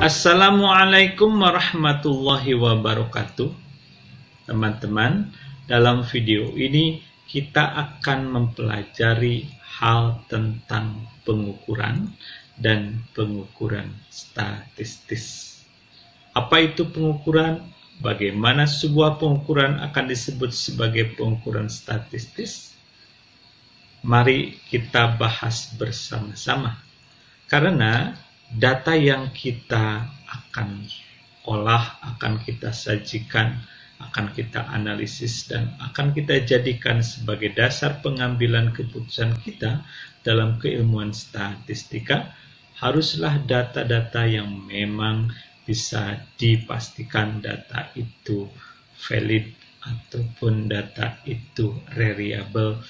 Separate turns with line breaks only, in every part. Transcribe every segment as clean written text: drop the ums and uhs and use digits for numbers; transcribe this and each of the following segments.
Assalamualaikum warahmatullahi wabarakatuh. Teman-teman, dalam video ini kita akan mempelajari hal tentang pengukuran dan pengukuran statistis. Apa itu pengukuran? Bagaimana sebuah pengukuran akan disebut sebagai pengukuran statistis? Mari kita bahas bersama-sama. Karena data yang kita akan olah, akan kita sajikan, akan kita analisis, dan akan kita jadikan sebagai dasar pengambilan keputusan kita dalam keilmuan statistika, haruslah data-data yang memang bisa dipastikan data itu valid ataupun data itu reliable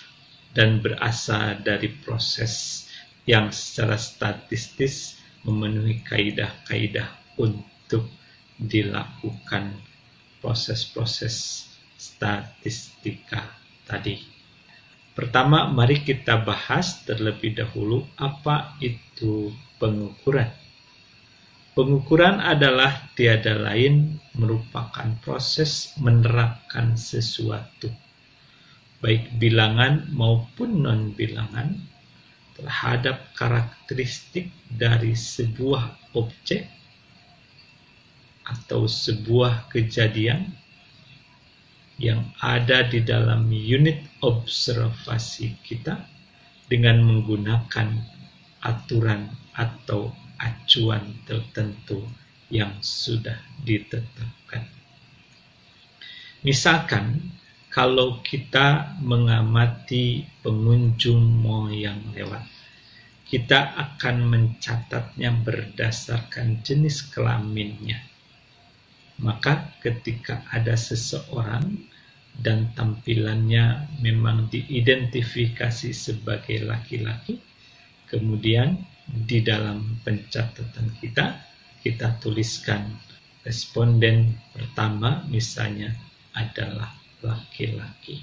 dan berasal dari proses yang secara statistis memenuhi kaidah-kaidah untuk dilakukan proses-proses statistika tadi. Pertama, mari kita bahas terlebih dahulu apa itu pengukuran. Pengukuran adalah tiada lain merupakan proses menerapkan sesuatu, baik bilangan maupun non-bilangan, terhadap karakteristik dari sebuah objek atau sebuah kejadian yang ada di dalam unit observasi kita dengan menggunakan aturan atau acuan tertentu yang sudah ditetapkan. Misalkan, kalau kita mengamati pengunjung mall yang lewat, kita akan mencatatnya berdasarkan jenis kelaminnya. Maka ketika ada seseorang dan tampilannya memang diidentifikasi sebagai laki-laki, kemudian di dalam pencatatan kita tuliskan responden pertama misalnya adalah laki-laki.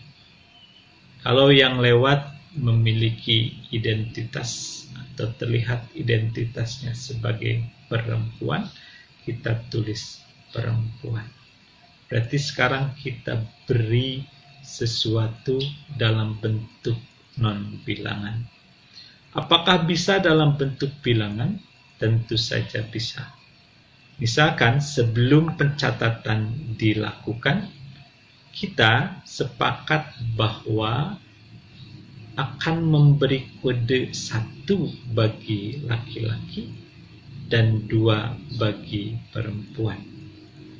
Kalau yang lewat memiliki identitas atau terlihat identitasnya sebagai perempuan, kita tulis perempuan. Berarti sekarang kita beri sesuatu dalam bentuk non-bilangan. Apakah bisa dalam bentuk bilangan? Tentu saja bisa. Misalkan sebelum pencatatan dilakukan, kita sepakat bahwa akan memberi kode 1 bagi laki-laki dan 2 bagi perempuan.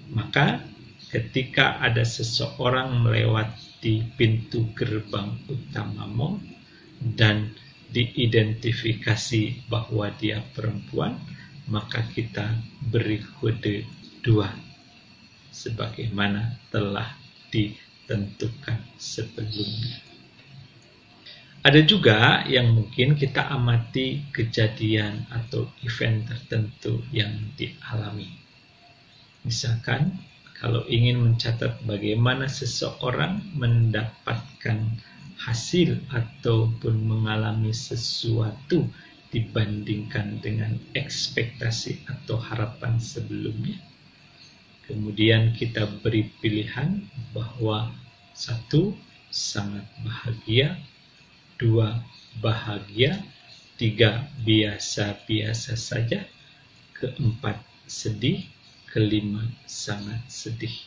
Maka ketika ada seseorang melewati pintu gerbang utama mall dan diidentifikasi bahwa dia perempuan, maka kita beri kode 2 sebagaimana telah ditentukan sebelumnya. Ada juga yang mungkin kita amati kejadian atau event tertentu yang dialami. Misalkan, kalau ingin mencatat bagaimana seseorang mendapatkan hasil ataupun mengalami sesuatu dibandingkan dengan ekspektasi atau harapan sebelumnya, kemudian kita beri pilihan bahwa 1 sangat bahagia, 2 bahagia, 3 biasa-biasa saja, 4 sedih, 5 sangat sedih.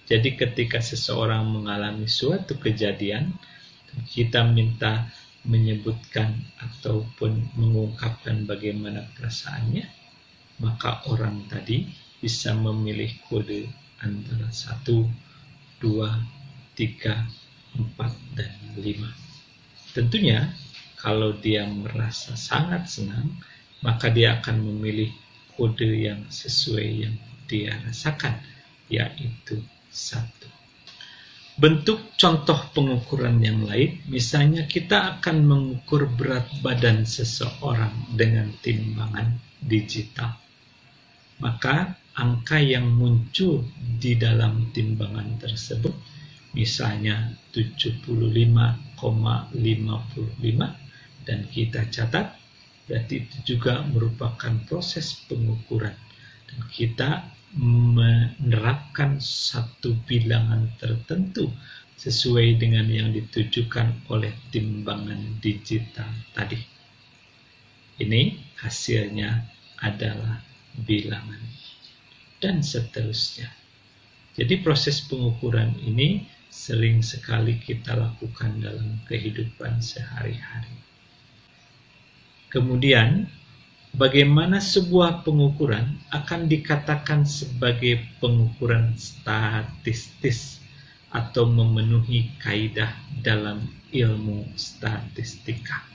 Jadi ketika seseorang mengalami suatu kejadian, kita minta menyebutkan ataupun mengungkapkan bagaimana perasaannya, maka orang tadi bisa memilih kode antara 1, 2, 3, 4, dan 5. Tentunya, kalau dia merasa sangat senang, maka dia akan memilih kode yang sesuai yang dia rasakan, yaitu 1. Bentuk contoh pengukuran yang lain, misalnya kita akan mengukur berat badan seseorang dengan timbangan digital. Maka angka yang muncul di dalam timbangan tersebut, misalnya 75,55, dan kita catat berarti itu juga merupakan proses pengukuran. Dan kita menerapkan satu bilangan tertentu sesuai dengan yang ditujukan oleh timbangan digital tadi. Ini hasilnya adalah bilangan. Dan seterusnya. Jadi proses pengukuran ini sering sekali kita lakukan dalam kehidupan sehari-hari. Kemudian, bagaimana sebuah pengukuran akan dikatakan sebagai pengukuran statistis atau memenuhi kaidah dalam ilmu statistika.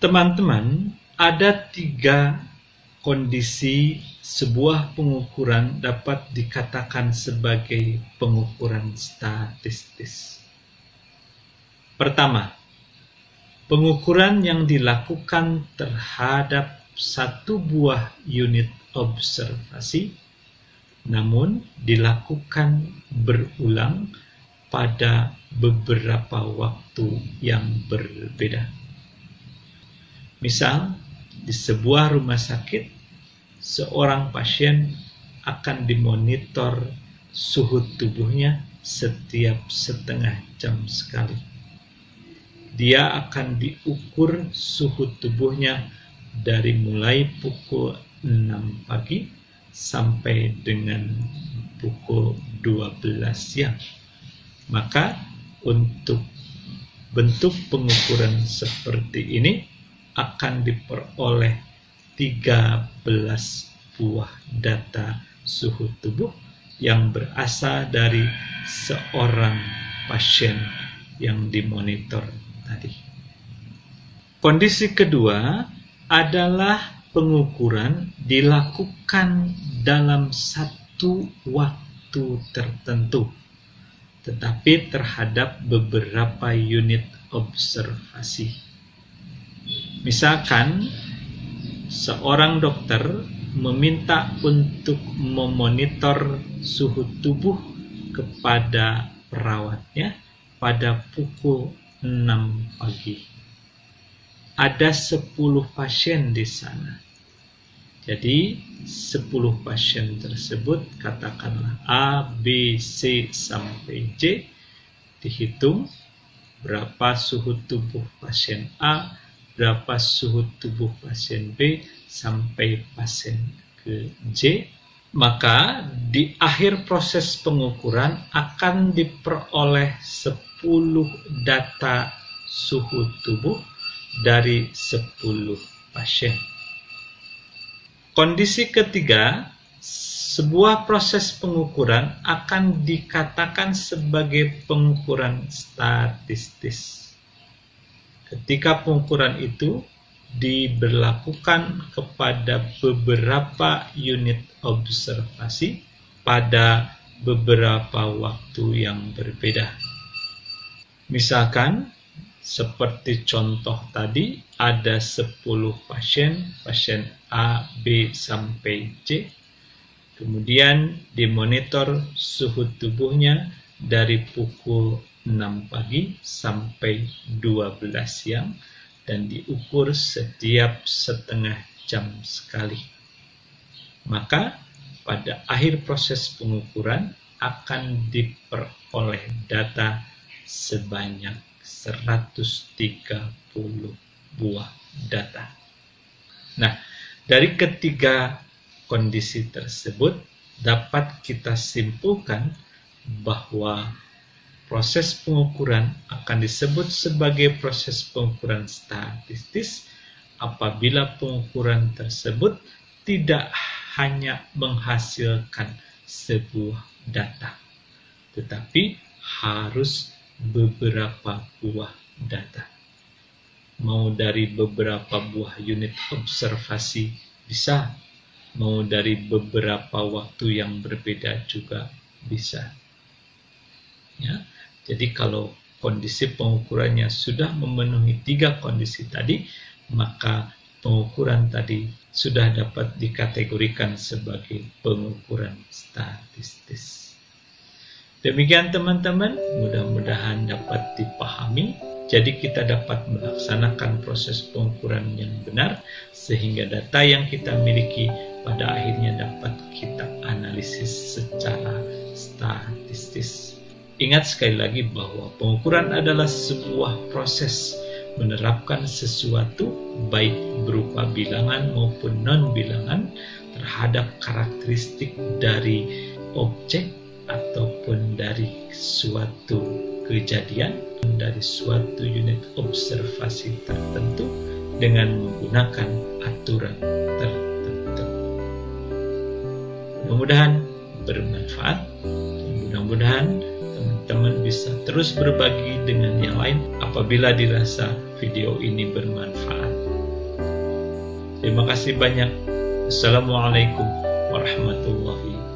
Teman-teman, ada 3 kondisi sebuah pengukuran dapat dikatakan sebagai pengukuran statistis. Pertama, pengukuran yang dilakukan terhadap satu buah unit observasi, namun dilakukan berulang pada beberapa waktu yang berbeda. Misal, di sebuah rumah sakit, seorang pasien akan dimonitor suhu tubuhnya setiap setengah jam sekali. Dia akan diukur suhu tubuhnya dari mulai pukul 6 pagi sampai dengan pukul 12 siang. Maka untuk bentuk pengukuran seperti ini akan diperoleh 13 buah data suhu tubuh yang berasal dari seorang pasien yang dimonitor tadi. Kondisi kedua adalah pengukuran dilakukan dalam satu waktu tertentu, tetapi terhadap beberapa unit observasi. Misalkan, seorang dokter meminta untuk memonitor suhu tubuh kepada perawatnya pada pukul 6 pagi. Ada 10 pasien di sana. Jadi, 10 pasien tersebut, katakanlah A, B, C, sampai J, dihitung berapa suhu tubuh pasien A, berapa suhu tubuh pasien B, sampai pasien ke J, maka di akhir proses pengukuran akan diperoleh 10 data suhu tubuh dari 10 pasien. Kondisi ketiga, sebuah proses pengukuran akan dikatakan sebagai pengukuran statistis. Ketika pengukuran itu diberlakukan kepada beberapa unit observasi pada beberapa waktu yang berbeda. Misalkan, seperti contoh tadi, ada 10 pasien A, B, sampai C. Kemudian dimonitor suhu tubuhnya dari pukul 6 pagi sampai 12 siang dan diukur setiap setengah jam sekali. Maka pada akhir proses pengukuran akan diperoleh data sebanyak 130 buah data. Nah, dari ketiga kondisi tersebut dapat kita simpulkan bahwa proses pengukuran akan disebut sebagai proses pengukuran statistis apabila pengukuran tersebut tidak hanya menghasilkan sebuah data, tetapi harus beberapa buah data. Mau dari beberapa buah unit observasi bisa, mau dari beberapa waktu yang berbeda juga bisa. Ya. Jadi kalau kondisi pengukurannya sudah memenuhi 3 kondisi tadi, maka pengukuran tadi sudah dapat dikategorikan sebagai pengukuran statistis. Demikian teman-teman, mudah-mudahan dapat dipahami. Jadi kita dapat melaksanakan proses pengukuran yang benar sehingga data yang kita miliki pada akhirnya dapat kita analisis secara statistis. Ingat sekali lagi bahwa pengukuran adalah sebuah proses menerapkan sesuatu baik berupa bilangan maupun non-bilangan terhadap karakteristik dari objek ataupun dari suatu kejadian, dari suatu unit observasi tertentu dengan menggunakan aturan tertentu. Mudah-mudahan bermanfaat. Mudah-mudahan teman-teman bisa terus berbagi dengan yang lain apabila dirasa video ini bermanfaat. Terima kasih banyak. Assalamualaikum warahmatullahi wabarakatuh.